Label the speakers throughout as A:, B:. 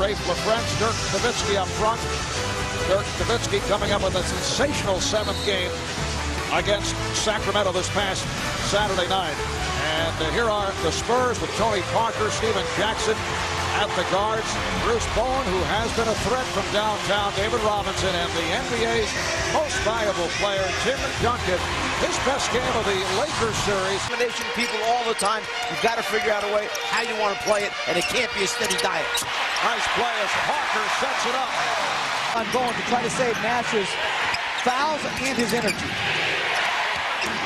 A: Rafe LaFrance, Dirk Nowitzki up front. Dirk Nowitzki coming up with a sensational 7th game against Sacramento this past Saturday night. And here are the Spurs with Tony Parker, Stephen Jackson at the guards, Bruce Bowen, who has been a threat from downtown, David Robinson, and the NBA's most valuable player, Tim Duncan. His best game of the Lakers series.
B: Combination people all the time. You've got to figure out a way how you want to play it, and it can't be a steady diet.
A: Nice play as Parker sets it up.
C: On Bowen to try to save Nash's fouls and his energy.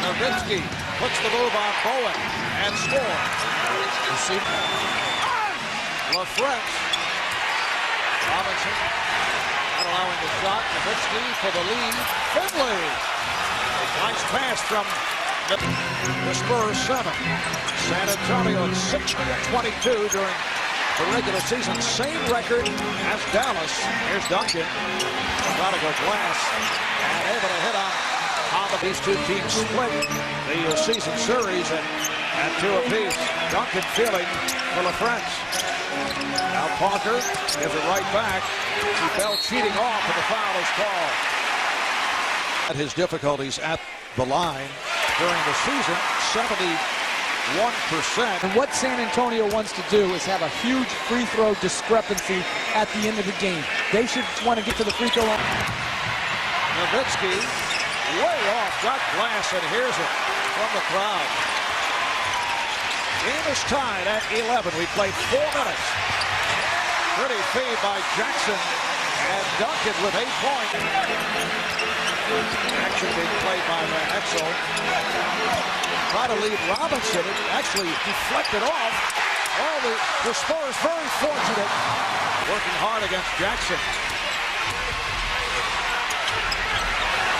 A: Nowitzki puts the move on Bowen and scores. You see LaFrance. Robinson not allowing the shot. Nowitzki for the lead. Finley. Nice pass from the Spurs 7. San Antonio 60-22 during the regular season. Same record as Dallas. Here's Duncan. Trying to go glass. And able to hit on these two teams split the season series at 2 apiece. Duncan feeling for LaFrance. Now Parker gives it right back. Bell cheating off and the foul is called. At his difficulties at the line during the season, 71%.
C: And what San Antonio wants to do is have a huge free throw discrepancy at the end of the game. They should want to get to the free throw line.
A: Nowitzki way off, got glass, and here's it from the crowd. Game is tied at 11. We played 4 minutes. Pretty feed by Jackson, and Duncan with 8 points. Action being played by Van Exel. Try to lead Robinson. It actually deflected off. Oh, the Spurs very fortunate. Working hard against Jackson.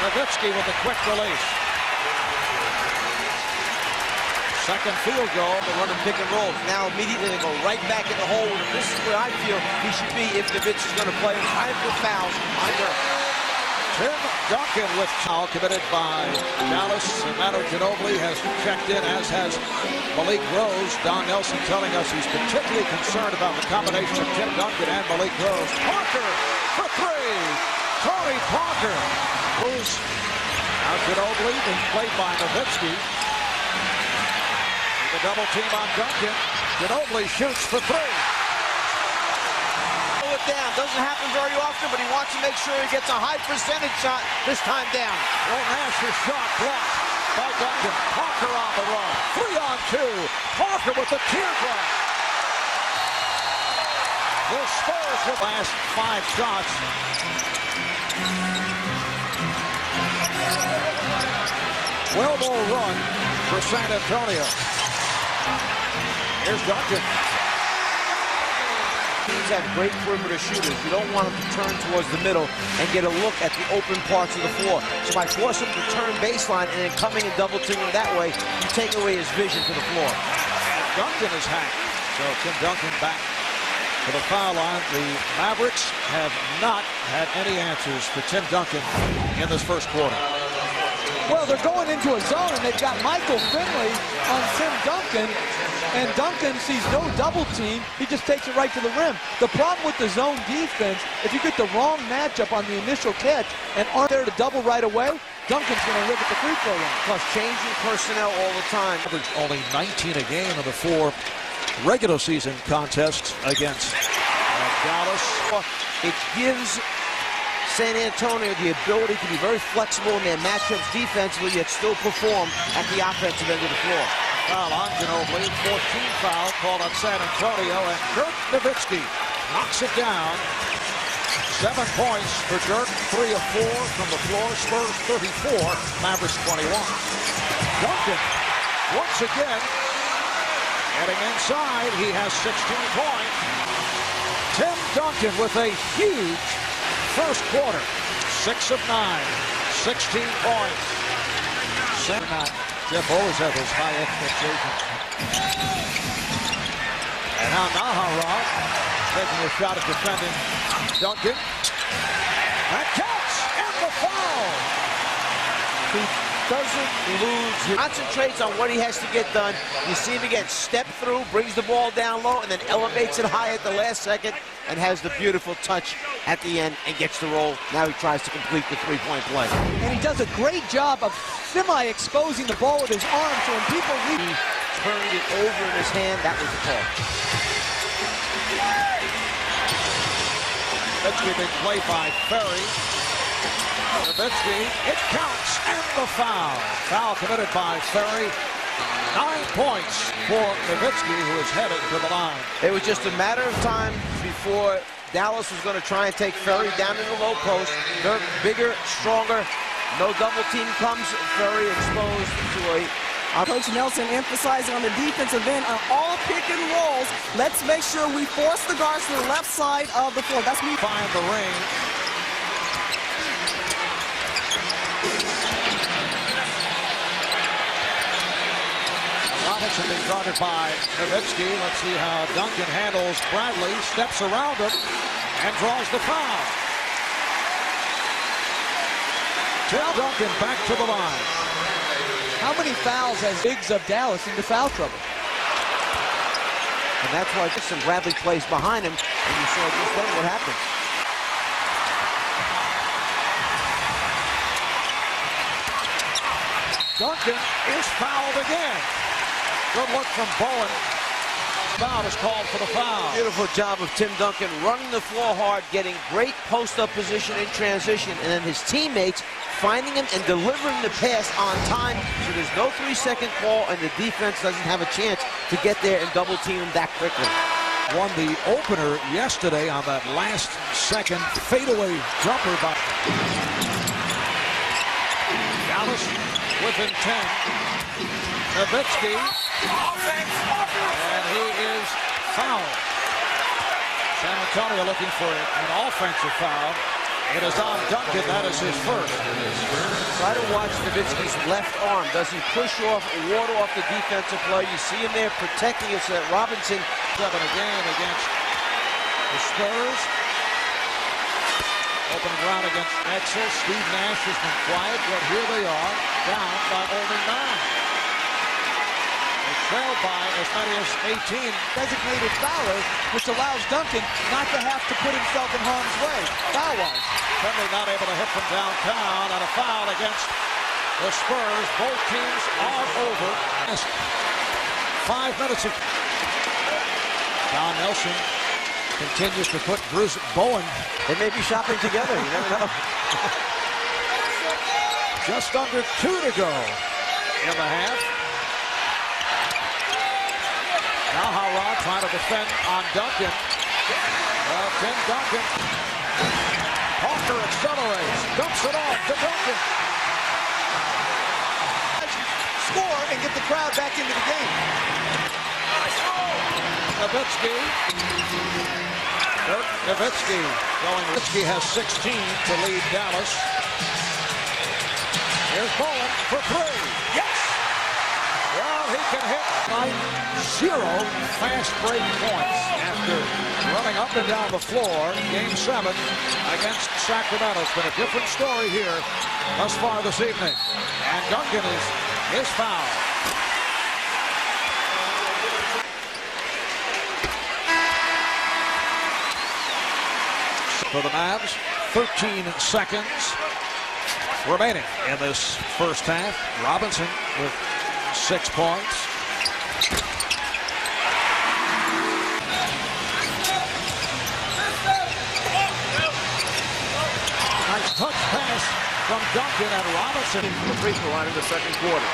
A: Nowitzki with a quick release. Second field goal.
B: They run a pick and roll. Now immediately they go right back in the hole. This is where I feel he should be if Nowitzki's going to play. Time for fouls on Dirk.
A: Tim Duncan with foul committed by Dallas. Manu Ginobili has checked in, as has Malik Rose. Don Nelson telling us he's particularly concerned about the combination of Tim Duncan and Malik Rose. Parker for 3. Tony Parker. Rose. Now Ginobili being played by Nowitzki. The double team on Duncan. Ginobili shoots for 3.
B: Down. Doesn't happen very often, but he wants to make sure he gets a high percentage shot this time down.
A: Well, Nash's shot blocked by Duncan. Parker on the run. 3-on-2. Parker with the teardrop. The Spurs with last 5 shots. Well-ball run for San Antonio. Here's Duncan.
B: Teams have great perimeter shooters. You don't want them to turn towards the middle and get a look at the open parts of the floor. So by forcing him to turn baseline and then coming and double teaming that way, you take away his vision to the floor.
A: Duncan is hacked. So Tim Duncan back to the foul line. The Mavericks have not had any answers for Tim Duncan in this first quarter.
C: Well, they're going into a zone, and they've got Michael Finley on Tim Duncan, and Duncan sees no double team. He just takes it right to the rim. The problem with the zone defense, if you get the wrong matchup on the initial catch and aren't there to double right away, Duncan's going to live at the free throw line.
B: Plus changing personnel all the time.
A: Average only 19 a game in the 4 regular season contests against Dallas.
B: It gives San Antonio the ability to be very flexible in their matchups defensively, yet still perform at the offensive end of the floor.
A: Foul on Ginobili, 14th foul called on San Antonio, and Dirk Nowitzki knocks it down. 7 points for Dirk, 3 of 4 from the floor. Spurs 34, Mavericks 21. Duncan, once again, getting inside. He has 16 points. Tim Duncan with a huge first quarter. 6 of 9, 16 points. Jeff always has those high expectations. And now Nahara taking a shot at defending Duncan. That counts, and the foul.
B: doesn't lose. He concentrates on what he has to get done. You see him again, step through, brings the ball down low, and then elevates it high at the last second, and has the beautiful touch at the end and gets the roll. Now he tries to complete the three-point play.
C: And he does a great job of semi-exposing the ball with his arm, so when people leave,
B: He turned it over in his hand. That was the call.
A: Nowitzki, big play by Ferry. Nowitzki, it counts, and the foul. Foul committed by Ferry. 9 points for Nowitzki, who is headed to the line.
B: It was just a matter of time before Dallas was going to try and take Ferry down in the low post. They're bigger, stronger. No double team comes. Ferry exposed to a...
D: Coach Nelson emphasizing on the defensive end on all pick and rolls. Let's make sure we force the guards to the left side of the floor. That's me.
A: Find the ring. Robinson being guarded by Nowitzki. Let's see how Duncan handles Bradley. Steps around him and draws the foul. Tim Duncan back to the line.
C: how many fouls has Biggs of Dallas into foul trouble?
B: And that's why Dixon Bradley plays behind him, and you saw just then what happened.
A: Duncan is fouled again. Good look from Bowen. Foul is called for the foul.
B: Beautiful job of Tim Duncan running the floor hard, getting great post-up position in transition, and then his teammates finding him and delivering the pass on time, so there's no 3-second call, and the defense doesn't have a chance to get there and double team him that quickly.
A: Won the opener yesterday on that last second fadeaway jumper by Dallas within 10. Nowitzki, and he is fouled. San Antonio looking for an offensive foul. It is on Duncan. That is his first.
B: Try to watch Nowitzki's left arm. Does he push off or ward off the defensive play? You see him there protecting it so that Robinson.
A: 7 again against the Spurs. Open ground against Exel. Steve Nash has been quiet, but here they are, down by only 9. They trailed by as many as 18.
C: Designated fouler, which allows Duncan not to have to put himself in harm's way, foul-wise.
A: Finley not able to hit from downtown, and a foul against the Spurs. Both teams are over. 5 minutes of... Don Nelson continues to put Bruce Bowen.
B: They may be shopping together. You never know.
A: Just under 2 to go in the half. Now Harrod trying to defend on Duncan. Well, Tim Duncan. Hawker accelerates, dumps it off to Duncan.
C: Score and get the crowd back into the game.
A: Nowitzki. Nowitzki going. Nowitzki has 16 to lead Dallas. Here's Bowen for 3. Yes! Well, he can hit 0 fast break points after running up and down the floor. Game 7 against Sacramento. It's been a different story here thus far this evening. And Duncan is fouled. For the Mavs, 13 seconds remaining in this first half. Robinson with 6 points. Nice touch pass from Duncan and Robinson.
B: From the free throw line in the second quarter.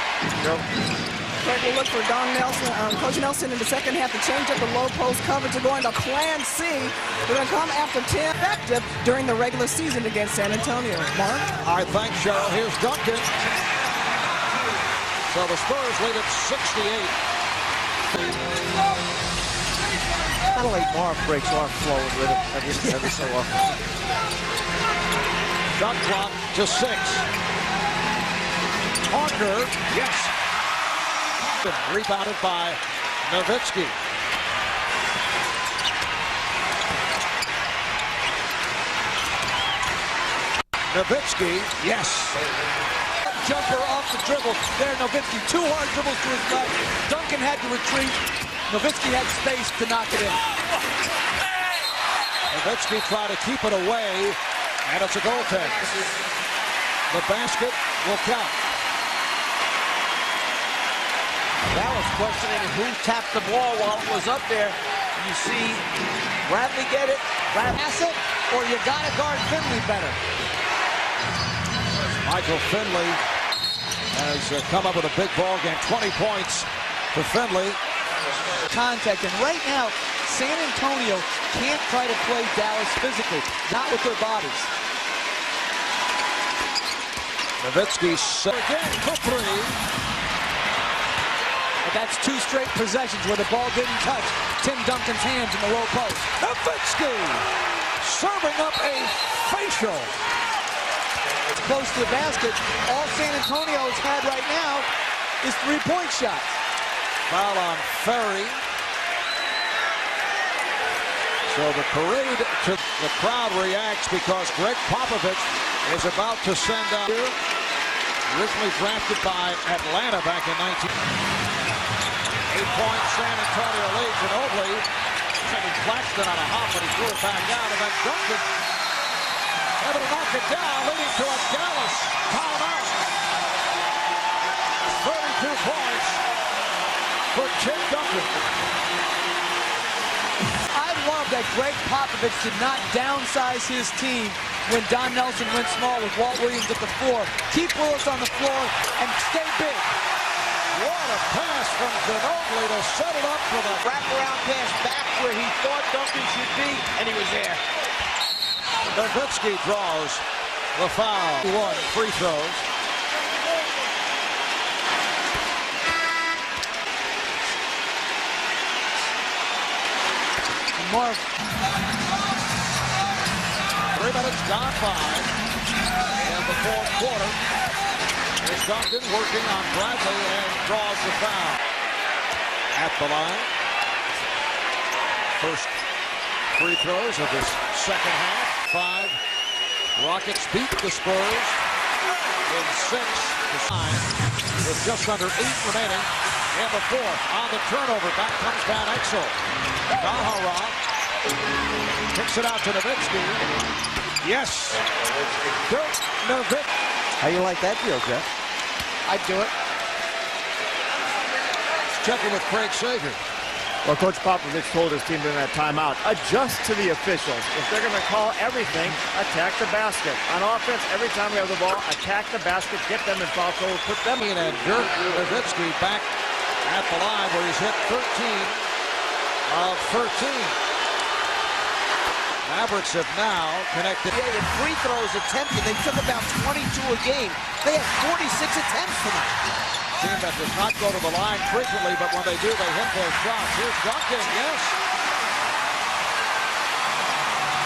D: Take a look for Don Nelson, Coach Nelson in the second half to change up the low post coverage. They're going to plan C. They're going to come after 10 effective during the regular season against San Antonio. Mark?
A: All right, thanks, Cheryl. Here's Duncan. So the Spurs lead at 68.
B: Kind of like Marv breaks off flowing with it every so often.
A: Shot clock to 6. Hawker, yes. Rebounded by Nowitzki. Nowitzki, yes.
C: jumper off the dribble. There, Nowitzki, 2 hard dribbles to his left. Duncan had to retreat. Nowitzki had space to knock it in.
A: Nowitzki tried to keep it away, and it's a goaltend. The basket will count.
B: Dallas questioning who tapped the ball while it was up there. You see Bradley get it.
C: Pass it, or you got to guard Finley better.
A: Michael Finley has come up with a big ball game. 20 points for Finley.
C: Contact, and right now, San Antonio can't try to play Dallas physically, not with their bodies.
A: Nowitzki again for 3.
C: But that's 2 straight possessions where the ball didn't touch Tim Duncan's hands in the low post.
A: Nowitzki serving up a facial.
C: Close to the basket. All San Antonio's had right now is 3-point shots.
A: Foul on Ferry. So the parade to the crowd reacts because Greg Popovich is about to send out here. Originally drafted by Atlanta back in 8-point San Antonio lead. Ginobili sending Claxton on a hop, but he threw it back out, and then Duncan able to knock it down, leading to a Dallas timeout. 32 points for Tim Duncan.
C: I love that Greg Popovich did not downsize his team when Don Nelson went small with Walt Williams at the 4. Keep Willis on the floor and stay big.
A: What a pass from Ginobili to set it up for the
B: Wraparound pass back where he thought Duncan should be, and he was there.
A: Nowitzki draws the foul. 1 free throws.
C: Mark.
A: 3 minutes gone by in the 4th quarter. Here's Duncan working on Bradley and draws the foul. At the line. First free throws of this second half. 5. Rockets beat the Spurs in 6 to 9 with just under 8 remaining in the 4th. On the turnover, back comes Van Exel. Nahara kicks it out to Nowitzki. Yes. Dirk Nowitzki.
B: How you like that deal, Jeff?
C: I'd do it.
A: Checking with Craig Sager.
E: Well, Coach Popovich told his team during that timeout, adjust to the officials. If they're going to call everything, attack the basket. On offense, every time we have the ball, attack the basket, get them in foul trouble, put them in.
A: And Dirk Nowitzki back at the line where he's hit 13 of 13. Mavericks have now connected.
B: Yeah, in free throws attempted, they took about 22 a game. They had 46 attempts tonight.
A: Team that does not go to the line frequently, but when they do, they hit those shots. Here's Duncan, yes.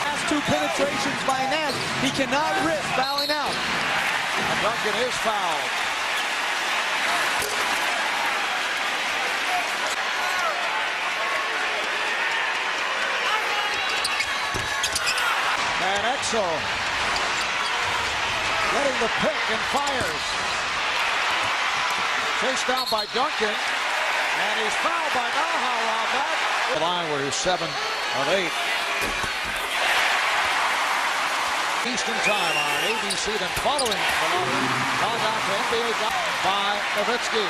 C: Last 2 penetrations by Nash. He cannot risk fouling out.
A: And Duncan is fouled. And Exel getting the pick and fires. Chased down by Duncan, and he's fouled by Nahara on that. The line where he's 7 of 8. Eastern time on ABC, then following the lottery, called out to NBA by Nowitzki.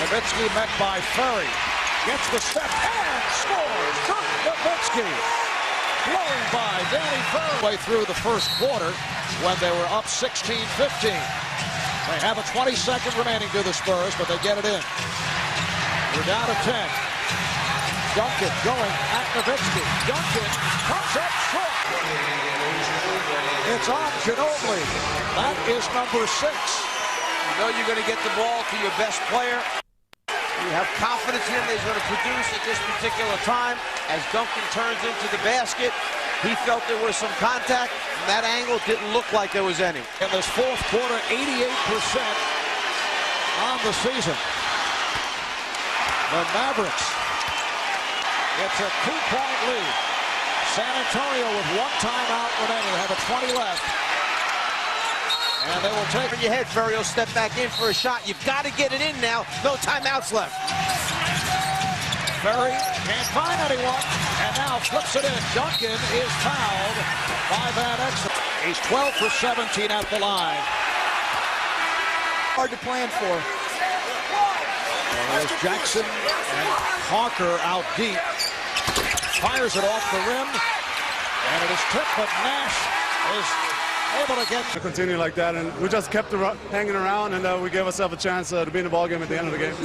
A: Nowitzki met by Ferry. Gets the step and scores. Dirk Nowitzki. Blown by Danny Ferry. Way through the first quarter when they were up 16-15. They have a 20-second remaining to the Spurs, but they get it in. We're down to 10. Duncan going at Nowitzki. Duncan comes up short. It's on Ginobili. That is number 6.
B: You know you're going to get the ball to your best player. You have confidence in him that he's going to produce at this particular time. As Duncan turns into the basket, he felt there was some contact. From that angle, didn't look like there was any.
A: In this 4th quarter, 88% on the season. The Mavericks. It's a 2-point lead. San Antonio with 1 timeout remaining. They have a 20 left. And they will take
B: Turn your head, Ferry will step back in for a shot. You've got to get it in now. No timeouts left.
A: Ferry can't find anyone, and now flips it in. Duncan is fouled by Van Exel. He's 12 for 17 at the line.
C: Hard to plan for.
A: There's Jackson and Hawker out deep. Fires it off the rim, and it is tipped, but Nash is able to get.
F: To continue like that, and we just kept hanging around, and we gave ourselves a chance to be in the ball game at the end of the game.